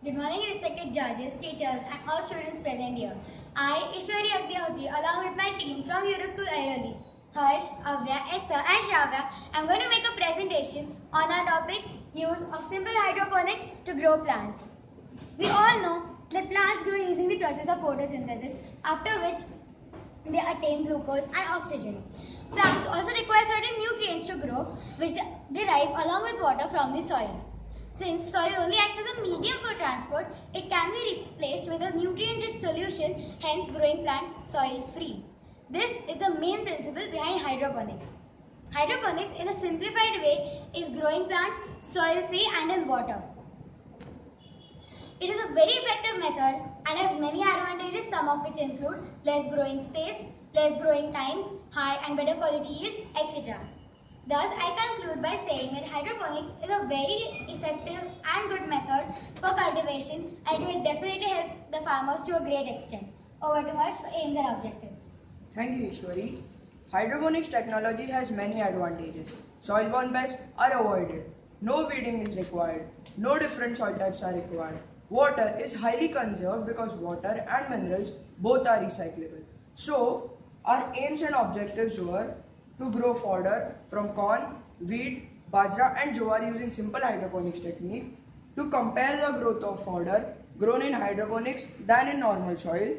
Good morning, respected judges, teachers, and all students present here. I, Ishwari Agnihotri, along with my team from Euroschool Airoli, Harsh, Avya, Esther, and Shravya, am going to make a presentation on our topic use of simple hydroponics to grow plants. We all know that plants grow using the process of photosynthesis, after which they attain glucose and oxygen. Plants also require certain nutrients to grow, which they derive along with water from the soil. Since soil only acts as a medium for transport, it can be replaced with a nutrient-rich solution, hence growing plants soil-free. This is the main principle behind hydroponics. Hydroponics, in a simplified way, is growing plants soil-free and in water. It is a very effective method and has many advantages, some of which include less growing space, less growing time, high and better quality yields, etc. Thus, I conclude by saying that hydroponics is a very effective and good method for cultivation and it will definitely help the farmers to a great extent. Over to Harsh for aims and objectives. Thank you, Ishwari. Hydroponics technology has many advantages. Soil-borne pests are avoided. No weeding is required. No different soil types are required. Water is highly conserved because water and minerals both are recyclable. So, our aims and objectives were to grow fodder from corn, wheat, bajra and jowar using simple hydroponics technique, to compare the growth of fodder grown in hydroponics than in normal soil,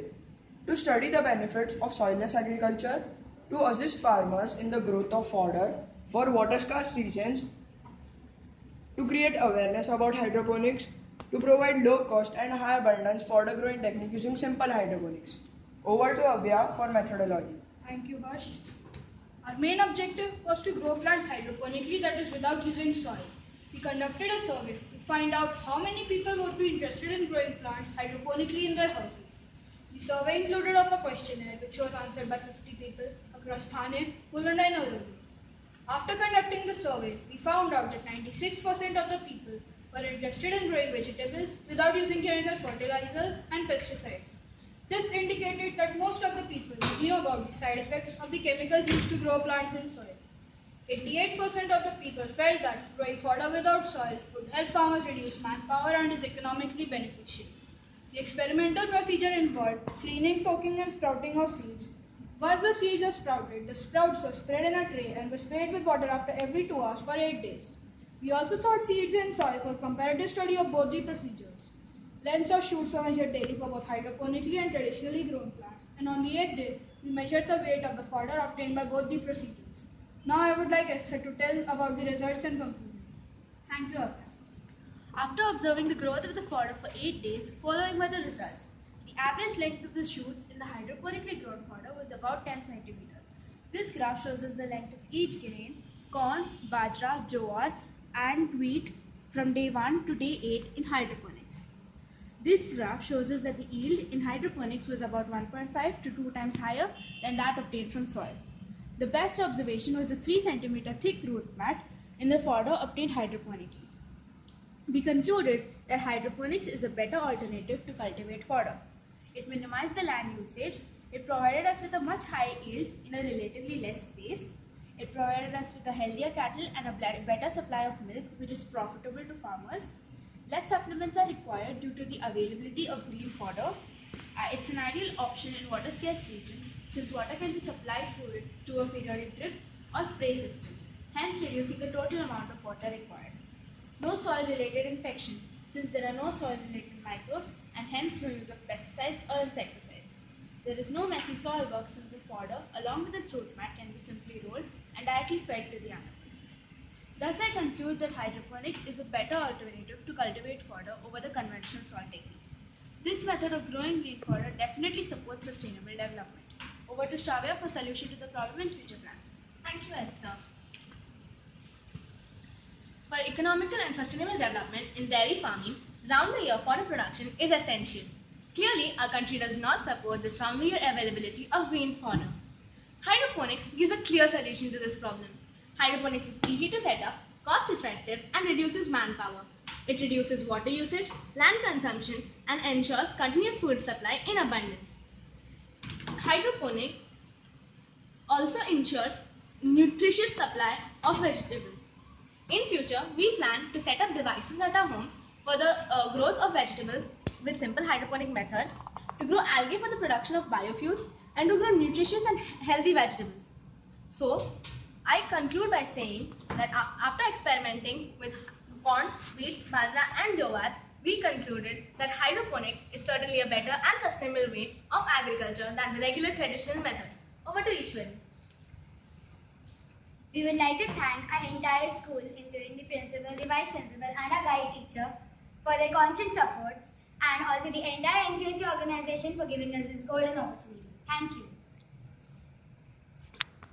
to study the benefits of soilless agriculture, to assist farmers in the growth of fodder for water-scarce regions, to create awareness about hydroponics, to provide low cost and high abundance fodder growing technique using simple hydroponics. Over to Avya for methodology. Thank you, Harsh. Our main objective was to grow plants hydroponically, that is without using soil. We conducted a survey to find out how many people would be interested in growing plants hydroponically in their houses. The survey included of a questionnaire which was answered by 50 people across Thane, Mulund and Aurora. After conducting the survey, we found out that 96% of the people were interested in growing vegetables without using chemical fertilizers and pesticides. This indicated that most of the people knew about the side effects of the chemicals used to grow plants in soil. 88% of the people felt that growing fodder without soil would help farmers reduce manpower and is economically beneficial. The experimental procedure involved cleaning, soaking and sprouting of seeds. Once the seeds are sprouted, the sprouts were spread in a tray and were sprayed with water after every 2 hours for 8 days. We also stored seeds in soil for comparative study of both the procedures. Lengths of shoots were measured daily for both hydroponically and traditionally grown plants, and on the 8th day, we measured the weight of the fodder obtained by both the procedures. Now I would like Esther to tell about the results and conclusion. Thank you, Avya. After observing the growth of the fodder for 8 days, following by the results, the average length of the shoots in the hydroponically grown fodder was about 10 centimeters. This graph shows us the length of each grain, corn, bajra, jowar, and wheat from day 1 to day 8 in hydroponics. This graph shows us that the yield in hydroponics was about 1.5 to 2 times higher than that obtained from soil. The best observation was the 3 centimeter thick root mat in the fodder obtained hydroponically. We concluded that hydroponics is a better alternative to cultivate fodder. It minimized the land usage, it provided us with a much higher yield in a relatively less space, it provided us with a healthier cattle and a better supply of milk, which is profitable to farmers. Less supplements are required due to the availability of green fodder. It's an ideal option in water scarce regions since water can be supplied through it to a periodic drip or spray system, hence reducing the total amount of water required. No soil related infections since there are no soil related microbes and hence no use of pesticides or insecticides. There is no messy soil work since the fodder along with its root mat can be simply rolled and directly fed to the animals. Thus, I conclude that hydroponics is a better alternative to cultivate fodder over the conventional soil techniques. This method of growing green fodder definitely supports sustainable development. Over to Shravya for solution to the problem and future plan. Thank you, Esther. For economical and sustainable development in dairy farming, round-the-year fodder production is essential. Clearly, our country does not support this round-the-year availability of green fodder. Hydroponics gives a clear solution to this problem. Hydroponics is easy to set up, cost-effective, and reduces manpower. It reduces water usage, land consumption, and ensures continuous food supply in abundance. Hydroponics also ensures nutritious supply of vegetables. In future, we plan to set up devices at our homes for the growth of vegetables with simple hydroponic methods, to grow algae for the production of biofuels, and to grow nutritious and healthy vegetables. So, I conclude by saying that after experimenting with corn, wheat, bajra and jowar, we concluded that hydroponics is certainly a better and sustainable way of agriculture than the regular traditional method. Over to Ishwari. We would like to thank our entire school, including the principal, the vice principal, and our guide teacher, for their constant support, and also the entire NCSC organization for giving us this golden opportunity. Thank you.